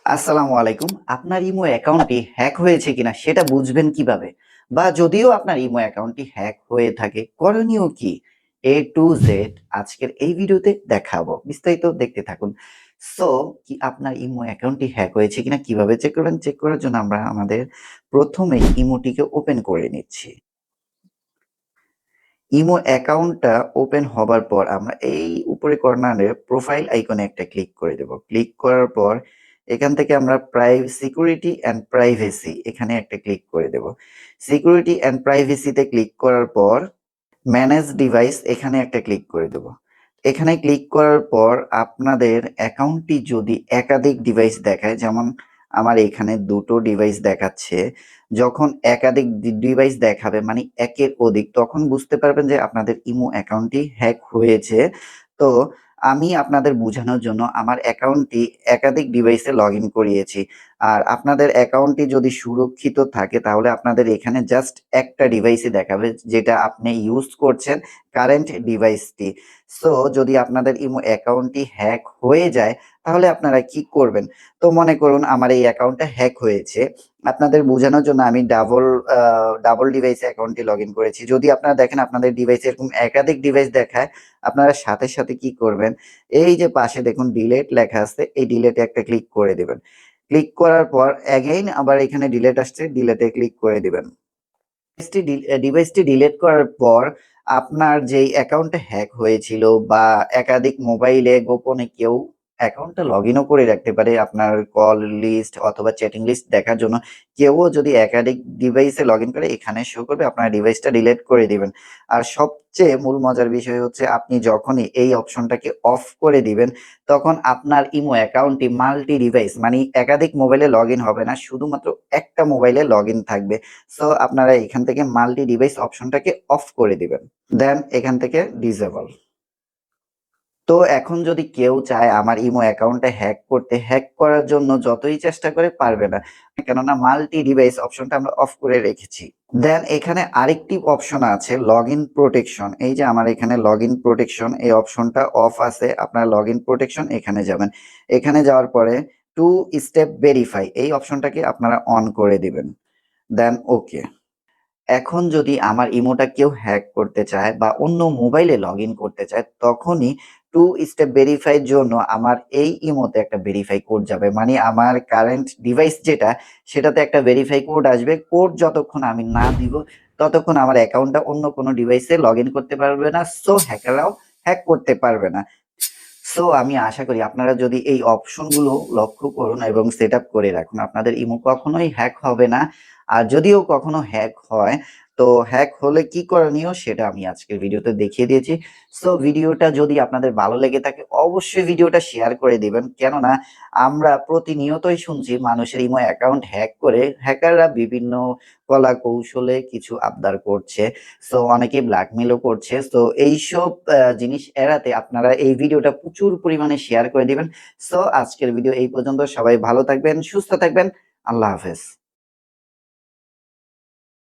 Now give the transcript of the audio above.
আসসালামু আলাইকুম। আপনার ইমো অ্যাকাউন্টটি হ্যাক হয়েছে কিনা সেটা বুঝবেন কিভাবে? বা যদিও আপনার ইমো অ্যাকাউন্টটি হ্যাক হয়ে থাকে, করণীয় কি? A to Z আজকের এই ভিডিওতে দেখাবো। বিস্তারিত দেখতে থাকুন। সো কি আপনার ইমো অ্যাকাউন্টটি হ্যাক হয়েছে কিনা কিভাবে চেক করবেন? চেক করার জন্য আমরা আমাদের প্রথমেই ইমোটিকে ওপেন করে নিচ্ছি। ইমো অ্যাকাউন্টটা ওপেন হবার পর আমরা এই উপরে কর্নারে প্রোফাইল আইকনে একটা ক্লিক করে দেব। ক্লিক করার পর এখান থেকে আমরা সিকিউরিটি অ্যান্ড প্রাইভেসি এখানে একটা ক্লিক করে দেব। সিকিউরিটি অ্যান্ড প্রাইভেসিতে ক্লিক করার পর ম্যানেজ ডিভাইস এখানে একটা ক্লিক করে দেব। এখানে ক্লিক করার পর আপনাদের অ্যাকাউন্টটি যদি একাধিক ডিভাইস দেখায়, যেমন আমার এখানে ২ টো ডিভাইস দেখাচ্ছে। যখন একাধিক ডিভাইস দেখাবে মানে একের অধিক, তখন বুঝতে পারবেন যে আপনাদের ইমো অ্যাকাউন্টটি হ্যাক হয়েছে। তো আমি আপনাদের বুঝানোর জন্য আমার অ্যাকাউন্টটি একাধিক ডিভাইসে লগইন করিয়েছি। আর আপনাদের অ্যাকাউন্টটি যদি সুরক্ষিত থাকে তাহলে আপনাদের এখানে জাস্ট একটা ডিভাইসই দেখাবে, যেটা আপনি ইউজ করছেন, কারেন্ট ডিভাইসটি। সো যদি আপনাদের ইমো অ্যাকাউন্টটি হ্যাক হয়ে যায় তাহলে আপনারা কি করবেন? তো মনে করুন আমার এই অ্যাকাউন্টটা হ্যাক হয়েছে। আপনাদের বোঝানোর জন্য আমি ডাবল ডিভাইসে অ্যাকাউন্টটি লগইন করেছি। যদি আপনারা দেখেন আপনাদের ডিভাইসে এরকম একাধিক ডিভাইস দেখায়, আপনারা সাথে, সাথে কি করবেন? এই যে পাশে দেখুন ডিলিট লেখা আছে, এই ডিলিটে একটা ক্লিক করে দিবেন। ক্লিক করার পর এগেইন আবার এখানে ডিলিট আসছে, ডিলিটে ক্লিক করে দিবেন। ডিভাইসটি ডিলিট করার পর আপনার যেই অ্যাকাউন্টটা হ্যাক হয়েছিল বা একাধিক মোবাইলে গোপনে কেউ অ্যাকাউন্টটা লগইনও করে রাখতে পারে আপনার কল লিস্ট অথবা চ্যাটিং লিস্ট দেখার জন্য। কেউও যদি একাধিক ডিভাইসে লগইন করে এখানে শো করবে, আপনার ডিভাইসটা ডিলিট করে দিবেন। আর সবচেয়ে মূল মজার বিষয় হচ্ছে আপনি যখনই এই অপশনটাকে অফ করে দিবেন তখন আপনার ইমো অ্যাকাউন্টটি মাল্টি ডিভাইস মানে একাধিক মোবাইলে লগইন হবে না, শুধুমাত্র একটা মোবাইলে লগইন থাকবে। সো আপনারা এখান থেকে মাল্টি ডিভাইস অপশনটাকে অফ করে দিবেন। দেন এখান থেকে ডিসেবল। তো এখন যদি কেউ চায় আমার ইমো অ্যাকাউন্টটা হ্যাক করতে, হ্যাক করার জন্য যতই চেষ্টা করে পারবে না। কেননা মাল্টি ডিভাইস অপশনটা আমরা অফ করে রেখেছি। দেন এখানে আরেকটি অপশন আছে লগইন প্রোটেকশন। এই যে আমার এখানে লগইন প্রোটেকশন এই অপশনটা অফ আছে। আপনারা লগইন প্রোটেকশন এখানে যাবেন। এখানে যাওয়ার পরে টু স্টেপ ভেরিফাই এই অপশনটাকে আপনারা অন করে দিবেন। দেন ওকে। এখন যদি আমার ইমোটা কেউ হ্যাক করতে চায় বা অন্য মোবাইলে লগইন করতে চায়, তখনই টু স্টেপ ভেরিফাই এর জন্য আমার এই ইমোতে একটা ভেরিফাই কোড যাবে। মানে আমার কারেন্ট ডিভাইস যেটা, সেটাতে একটা ভেরিফাই কোড আসবে। কোড যতক্ষণ আমি না দিব, ততক্ষণ আমার অ্যাকাউন্টটা অন্য কোনো ডিভাইসে লগইন করতে পারবে না। সো হ্যাকাররাও হ্যাক করতে পারবে না। সো আমি আশা করি আপনারা যদি এই অপশনগুলো লক্ষ্য করুন এবং সেটআপ করে রাখুন, আপনাদের ইমো কখনোই হ্যাক হবে না। আর যদিও কখনো হ্যাক হয়, তো হ্যাক হলে কি করণীয় সেটা আমি আজকের ভিডিওতে দেখিয়ে দিয়েছি। সো ভিডিওটা যদি আপনাদের ভালো লেগে থাকে অবশ্যই ভিডিওটা শেয়ার করে দিবেন। কেননা আমরা প্রতিনিয়তই শুনছি মানুষের ইমো অ্যাকাউন্ট হ্যাক করে হ্যাকাররা বিভিন্ন কলা কৌশলে কিছু আবদার করছে। সো অনেকে ব্ল্যাকমেইলও করছে। সো এইসব জিনিস এড়াতে আপনারা এই ভিডিওটা প্রচুর পরিমাণে শেয়ার করে দিবেন। সো আজকের ভিডিও এই পর্যন্ত। সবাই ভালো থাকবেন, সুস্থ থাকবেন। আল্লাহ হাফেজ।